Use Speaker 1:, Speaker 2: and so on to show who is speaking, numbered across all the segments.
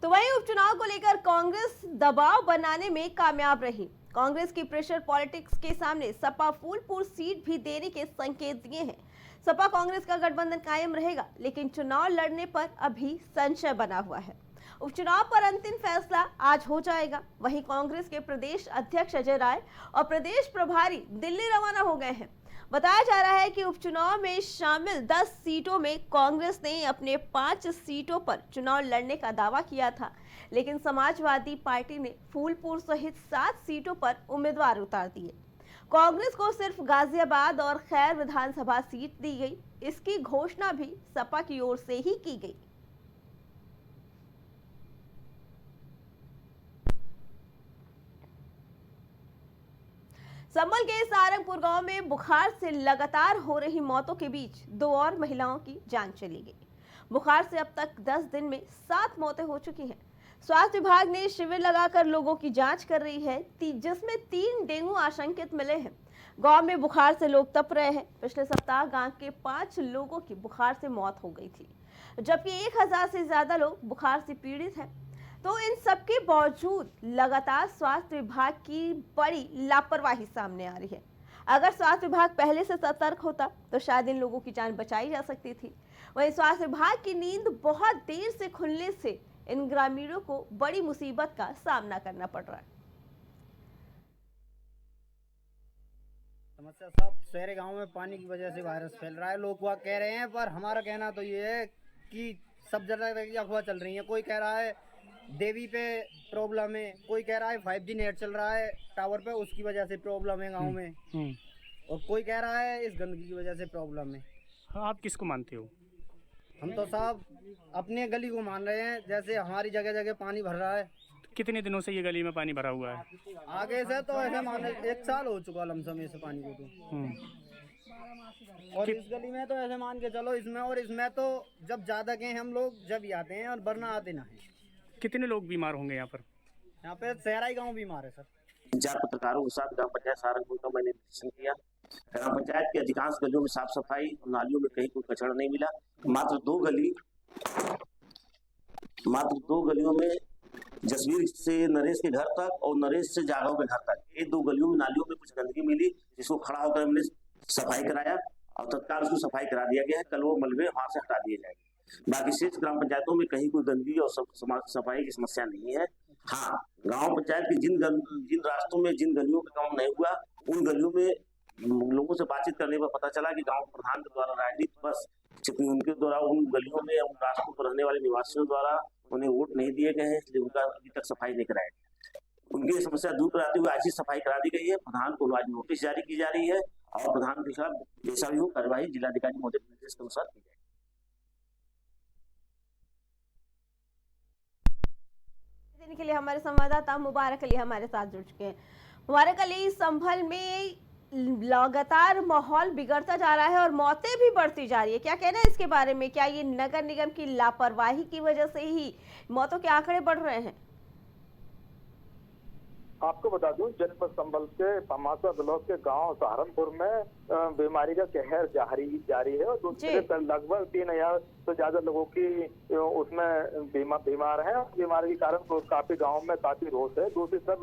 Speaker 1: तो वहीं उपचुनाव को लेकर कांग्रेस दबाव बनाने में कामयाब रही। कांग्रेस की प्रेशर पॉलिटिक्स के सामने सपा फूलपुर सीट भी देने के संकेत दिए हैं। सपा कांग्रेस का गठबंधन कायम रहेगा, लेकिन चुनाव लड़ने पर अभी संशय बना हुआ है। उपचुनाव पर अंतिम फैसला आज हो जाएगा। वहीं कांग्रेस के प्रदेश अध्यक्ष अजय राय और प्रदेश प्रभारी दिल्ली रवाना हो गए हैं। बताया जा रहा है कि उपचुनाव में शामिल 10 सीटों में कांग्रेस ने अपने 5 सीटों पर चुनाव लड़ने का दावा किया था, लेकिन समाजवादी पार्टी ने फूलपुर सहित 7 सीटों पर उम्मीदवार उतार दिए। कांग्रेस को सिर्फ गाजियाबाद और खैर विधानसभा सीट दी गई। इसकी घोषणा भी सपा की ओर से ही की गई। संभल के सारंगपुर गांव में बुखार से लगातार हो रही मौतों के बीच 2 और महिलाओं की जान चली गई। बुखार से अब तक 10 दिन में 7 मौतें हो चुकी हैं। स्वास्थ्य विभाग ने शिविर लगाकर लोगों की जांच कर रही है, जिसमें 3 डेंगू आशंकित मिले हैं। गांव में बुखार से लोग तप रहे हैं। पिछले सप्ताह गांव के 5 लोगों की बुखार से मौत हो गई थी, जबकि 1000 से ज्यादा लोग बुखार से पीड़ित हैं। तो इन सबके बावजूद लगातार स्वास्थ्य विभाग की बड़ी लापरवाही सामने आ रही है। अगर स्वास्थ्य विभाग पहले से सतर्क होता तो शायद इन लोगों की जान बचाई जा सकती थी। वहीं स्वास्थ्य विभाग की नींद बहुत देर से खुलने से इन ग्रामीणों को बड़ी मुसीबत का सामना करना पड़ रहा है।
Speaker 2: समस्या सब शहरी गांव में पानी की वजह से वायरस फैल रहा है। लोग वह कह रहे हैं, पर हमारा कहना तो ये है कि सब जगह की अफवाह चल रही है। कोई कह रहा है देवी पे प्रॉब्लम है, कोई कह रहा है 5G नेट चल रहा है टावर पे, उसकी वजह से प्रॉब्लम है गांव में, और कोई कह रहा है इस गंदगी की वजह से प्रॉब्लम है।
Speaker 3: आप किसको मानते हो?
Speaker 2: हम तो साहब अपने गली को मान रहे हैं। जैसे हमारी जगह जगह पानी भर रहा है।
Speaker 3: कितने दिनों से ये गली में पानी भरा हुआ है?
Speaker 2: आगे से तो ऐसे मान 1 साल हो चुका लमसम इस पानी को तो। और इस गली में तो ऐसे मान के चलो, इसमें तो जब ज्यादा गए हम लोग जब ही आते हैं, और वरना आते ना है।
Speaker 3: कितने लोग बीमार होंगे यहाँ पर?
Speaker 2: यहाँ पे सहराई गांव बीमार है सर।
Speaker 4: 4 पत्रकारों के साथ ग्राम पंचायत सारंगपुर का मैंने निरीक्षण किया। ग्राम पंचायत की अधिकांश गलियों में साफ सफाई, नालियों में कहीं कोई कचरा नहीं मिला। मात्र 2 गलियों में जसवीर से नरेश के घर तक और नरेश से जागव के घर तक, ये 2 गलियों में नालियों में कुछ गंदगी मिली, जिसको खड़ा होकर हमने सफाई कराया और तत्काल उसको सफाई करा दिया गया है। कल वो मलबे वहां से हटा दिए जाएंगे। बाकी शेष ग्राम पंचायतों में कहीं कोई गंदगी और सफाई की समस्या नहीं है। हाँ, गांव पंचायत की जिन रास्तों में जिन गलियों का काम नहीं हुआ, उन गलियों में लोगों से बातचीत करने पर पता चला कि गांव प्रधान के द्वारा राजनीतिक बस उनके द्वारा उन गलियों में उन रास्तों पर रहने वाले निवासियों द्वारा उन्हें वोट नहीं दिए गए हैं, इसलिए उनका अभी तक सफाई नहीं कराया गया। उनकी समस्या दूर कराते हुए आज ही सफाई करा दी गई है। प्रधान को आज नोटिस जारी की जा रही है और प्रधान के खिलाफ जैसा भी हो कार्यवाही जिलाधिकारी महोदय के निर्देश के अनुसार की जाएगी।
Speaker 1: के लिए हमारे संवाददाता मुबारक अली हमारे साथ जुड़ चुके हैं। मुबारक अली, संभल में लगातार माहौल बिगड़ता जा रहा है और मौतें भी बढ़ती जा रही है, क्या कहना है इसके बारे में? क्या ये नगर निगम की लापरवाही की वजह से ही मौतों के आंकड़े बढ़ रहे हैं?
Speaker 5: आपको बता दूं, जनपद संभल के पमासा ब्लॉक के गांव सहारनपुर में बीमारी का कहर जारी है और दूसरे लगभग 3000 से ज्यादा लोगों की उसमें बीमार हैं। बीमारी के कारण तो काफी गांव में काफी रोष है। दूसरी तरफ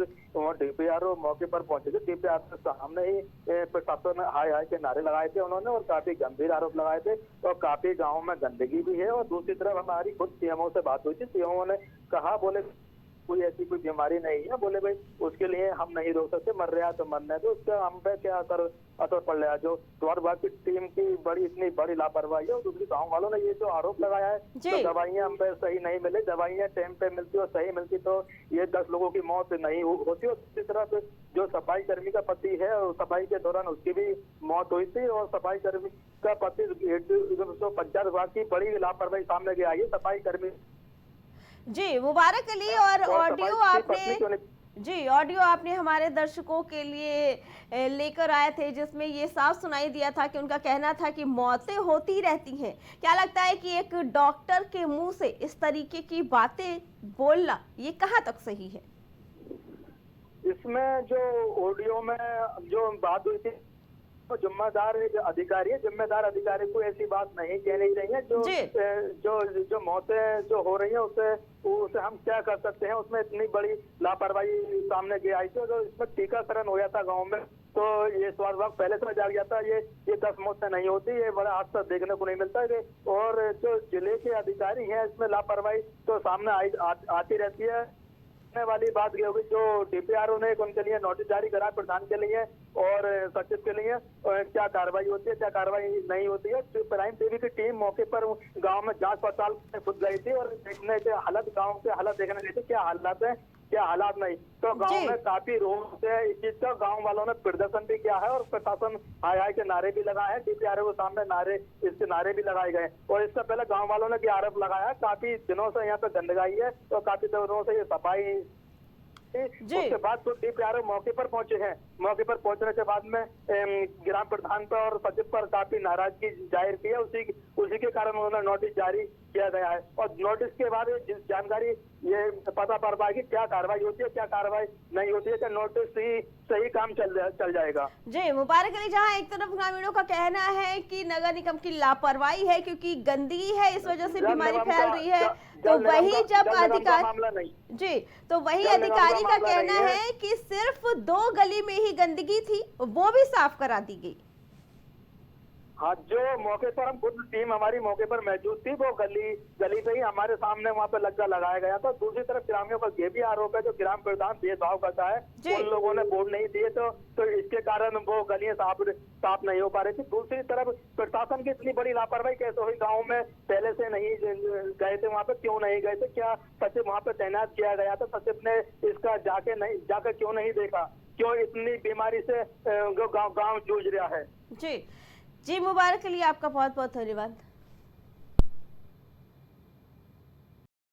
Speaker 5: DPRO मौके पर पहुंचे थे। DPRO के सामने ही प्रशासन ने हाय हाय के नारे लगाए थे उन्होंने, और काफी गंभीर आरोप लगाए थे, और काफी गाँव में गंदगी भी है। और दूसरी तरफ हमारी खुद CMO से बात हुई थी। CMO ने कहा, बोले कोई ऐसी कोई बीमारी नहीं है, बोले भाई उसके लिए हम नहीं रोक सकते, मर रहा है तो मरना है, तो उसका हम पे क्या असर पड़ रहा है। जो स्वास्थ्य विभाग की टीम की इतनी बड़ी लापरवाही है। और दूसरी गाँव वालों ने ये जो आरोप लगाया है, तो दवाइयाँ हम पे सही नहीं मिले, दवाइयाँ टाइम पे मिलती और सही मिलती तो ये 10 लोगों की मौत नहीं होती। और दूसरी तरफ जो सफाई कर्मी का पति है, सफाई के दौरान उसकी भी मौत हुई थी, और सफाई कर्मी का पति पंचायत विभाग की बड़ी लापरवाही सामने आई है। सफाई कर्मी
Speaker 1: जी मुबारक अली, और ऑडियो आपने हमारे दर्शकों के लिए लेकर आए थे, जिसमें ये साफ सुनाई दिया था कि उनका कहना था कि मौतें होती रहती हैं। क्या लगता है कि एक डॉक्टर के मुंह से इस तरीके की बातें बोलना ये कहाँ तक सही है?
Speaker 5: इसमें जो ऑडियो में जो बात हुई थी तो जिम्मेदार एक अधिकारी है, जिम्मेदार अधिकारी को ऐसी बात नहीं कहनी चाहिए। जो मौतें जो हो रही है उसे हम क्या कर सकते हैं। उसमें इतनी बड़ी लापरवाही सामने की आई थी। जो इसमें टीकाकरण हो जाता गाँव में तो ये स्वास्थ्य विभाग पहले से जाग जाता। ये 10 मौतें नहीं होती, ये बड़ा हादसा देखने को नहीं मिलता है। और जो जिले के अधिकारी हैं इसमें लापरवाही तो सामने आती रहती है। वाली बात ये होगी जो डीपीआरओ ने उनके लिए नोटिस जारी करा प्रधान के लिए और सचिव के लिए, और क्या कार्रवाई होती है क्या कार्रवाई नहीं होती है। तो प्राइम टीवी की टीम मौके पर गांव में जांच पड़ताल खुद गई थी और देखने के हालत, गांव के हालत देखने गई थी, क्या हालात है क्या हालात नहीं। तो गांव में काफी रोज से इस चीज का गांव वालों ने प्रदर्शन भी किया है और प्रशासन हाय हाय के नारे भी लगाए हैं। डीपीआरओ के सामने इसके नारे भी लगाए गए और इससे पहले गांव वालों ने भी आरोप लगाया काफी दिनों से यहाँ पे गंदगाई है तो काफी दिनों से ये सफाई। उसके बाद तो डीपीआरओ मौके पर पहुंचे हैं। मौके पर पहुंचने के बाद में ग्राम प्रधान पर और सचिव पर काफी नाराजगी जाहिर की है। उसी के कारण उन्होंने नोटिस जारी किया गया है और नोटिस के बाद जानकारी ये पता पड़ पाएगी क्या कार्रवाई होती है क्या कार्रवाई नहीं होती है। क्या नोटिस ही सही काम चल जाएगा।
Speaker 1: जी मुबारक अली, जहां एक तरफ ग्रामीणों का कहना है कि नगर निगम की लापरवाही है क्योंकि गंदगी है इस वजह से बीमारी फैल रही है, तो वही जब अधिकारी तो वही अधिकारी का कहना है कि सिर्फ 2 गली में ही गंदगी थी, वो भी साफ करा दी गई।
Speaker 5: हाँ, जो मौके पर हम खुद टीम हमारी मौके पर मौजूद थी वो गली पे ही हमारे सामने वहाँ पे लग्गा लगाया गया था। दूसरी तरफ ग्रामीणों पर ये भी आरोप है जो ग्राम प्रधान भेदभाव करता है, उन लोगों ने वोट नहीं दिए तो इसके कारण वो गलियां साफ नहीं हो पा रही थी। दूसरी तरफ प्रशासन की इतनी बड़ी लापरवाही कैसे हुई। गाँव में पहले से नहीं गए थे वहाँ पे, क्यों नहीं गए थे, क्या सचिव वहाँ पे तैनात किया गया था, सचिव ने इसका जाकर क्यों नहीं देखा, क्यों इतनी बीमारी से गाँव जूझ रहा है।
Speaker 1: जी मुबारक अली, आपका बहुत बहुत धन्यवाद।